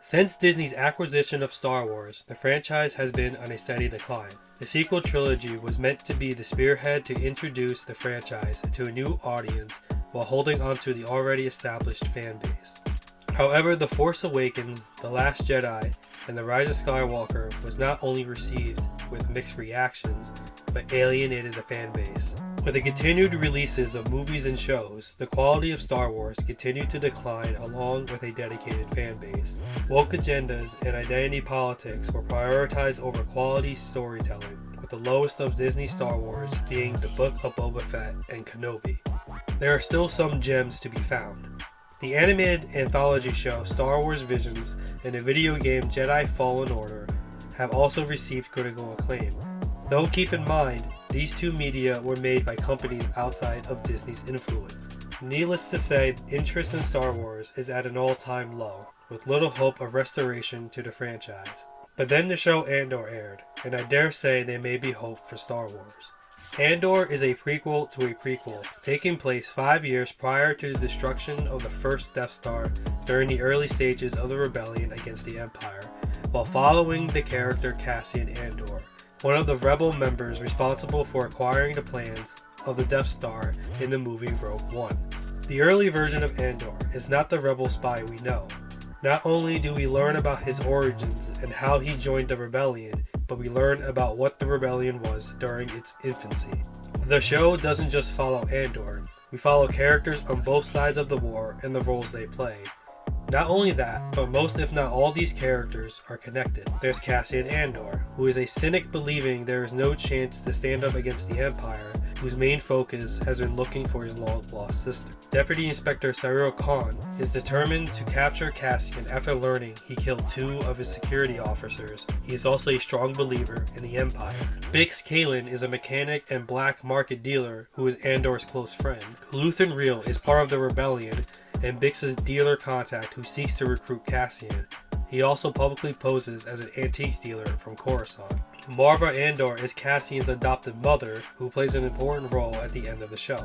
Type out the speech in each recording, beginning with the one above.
Since Disney's acquisition of Star Wars, the franchise has been on a steady decline. The sequel trilogy was meant to be the spearhead to introduce the franchise to a new audience while holding onto the already established fan base. However, The Force Awakens, The Last Jedi, and The Rise of Skywalker was not only received with mixed reactions, but alienated the fan base. With the continued releases of movies and shows, the quality of Star Wars continued to decline along with a dedicated fan base. Woke agendas and identity politics were prioritized over quality storytelling, with the lowest of Disney Star Wars being The Book of Boba Fett and Kenobi. There are still some gems to be found. The animated anthology show Star Wars Visions and the video game Jedi Fallen Order have also received critical acclaim. Though keep in mind, these two media were made by companies outside of Disney's influence. Needless to say, interest in Star Wars is at an all-time low, with little hope of restoration to the franchise. But then the show Andor aired, and I dare say there may be hope for Star Wars. Andor is a prequel to a prequel, taking place 5 years prior to the destruction of the first Death Star during the early stages of the rebellion against the Empire, while following the character Cassian Andor, one of the rebel members responsible for acquiring the plans of the Death Star in the movie Rogue One. The early version of Andor is not the rebel spy we know. Not only do we learn about his origins and how he joined the rebellion, but we learn about what the rebellion was during its infancy. The show doesn't just follow Andor, we follow characters on both sides of the war and the roles they play. Not only that, but most if not all these characters are connected. There's Cassian Andor, who is a cynic believing there is no chance to stand up against the Empire, whose main focus has been looking for his long-lost sister. Deputy Inspector Cyril Khan is determined to capture Cassian after learning he killed 2 of his security officers. He is also a strong believer in the Empire. Bix Kalen is a mechanic and black market dealer who is Andor's close friend. Luthen Rael is part of the rebellion and Bix's dealer contact who seeks to recruit Cassian. He also publicly poses as an antiques dealer from Coruscant. Marva Andor is Cassian's adopted mother, who plays an important role at the end of the show.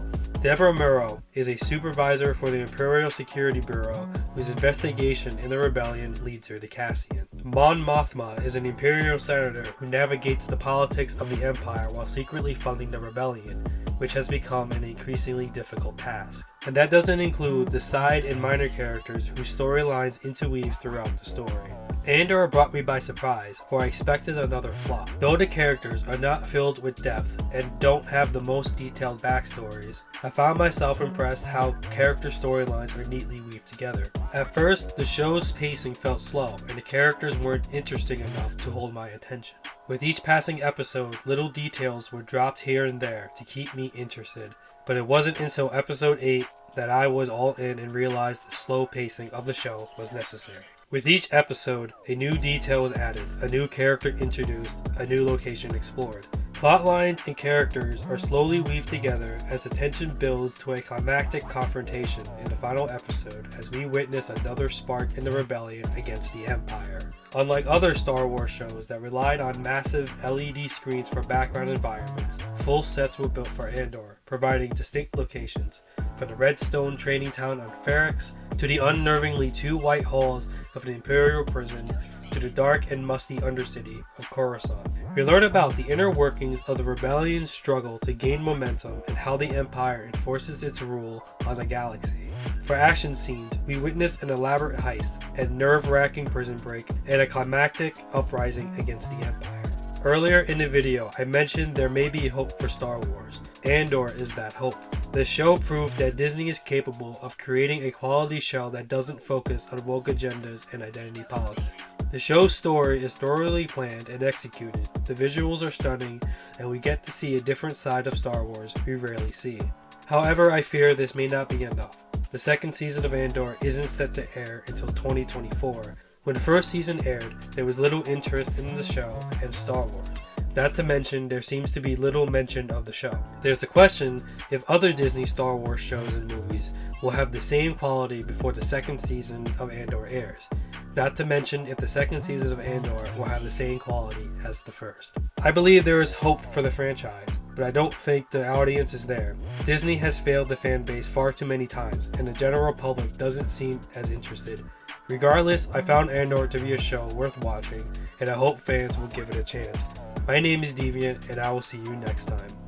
Deborah Murrow is a supervisor for the Imperial Security Bureau, whose investigation in the rebellion leads her to Cassian. Mon Mothma is an Imperial senator who navigates the politics of the Empire while secretly funding the rebellion, which has become an increasingly difficult task. And that doesn't include the side and minor characters whose storylines interweave throughout the story. Andor brought me by surprise, for I expected another flop. Though the characters are not filled with depth and don't have the most detailed backstories, I found myself impressed how character storylines are neatly weaved together. At first, the show's pacing felt slow, and the characters weren't interesting enough to hold my attention. With each passing episode, little details were dropped here and there to keep me interested, but it wasn't until episode 8 that I was all in and realized the slow pacing of the show was necessary. With each episode, a new detail was added, a new character introduced, a new location explored. Plot lines and characters are slowly weaved together as the tension builds to a climactic confrontation in the final episode as we witness another spark in the rebellion against the Empire. Unlike other Star Wars shows that relied on massive LED screens for background environments, full sets were built for Andor, providing distinct locations, from the Redstone trading town on Ferrix to the unnervingly 2 white halls of the Imperial prison to the dark and musty undercity of Coruscant. We learn about the inner workings of the rebellion's struggle to gain momentum and how the Empire enforces its rule on the galaxy. For action scenes, we witness an elaborate heist, a nerve-wracking prison break, and a climactic uprising against the Empire. Earlier in the video, I mentioned there may be hope for Star Wars. Andor is that hope. The show proved that Disney is capable of creating a quality show that doesn't focus on woke agendas and identity politics. The show's story is thoroughly planned and executed, the visuals are stunning, and we get to see a different side of Star Wars we rarely see. However, I fear this may not be enough. The second season of Andor isn't set to air until 2024. When the first season aired, there was little interest in the show and Star Wars. Not to mention, there seems to be little mention of the show. There's the question if other Disney Star Wars shows and movies will have the same quality before the second season of Andor airs. Not to mention if the second season of Andor will have the same quality as the first. I believe there is hope for the franchise, but I don't think the audience is there. Disney has failed the fan base far too many times, and the general public doesn't seem as interested. Regardless, I found Andor to be a show worth watching, and I hope fans will give it a chance. My name is Deviant, and I will see you next time.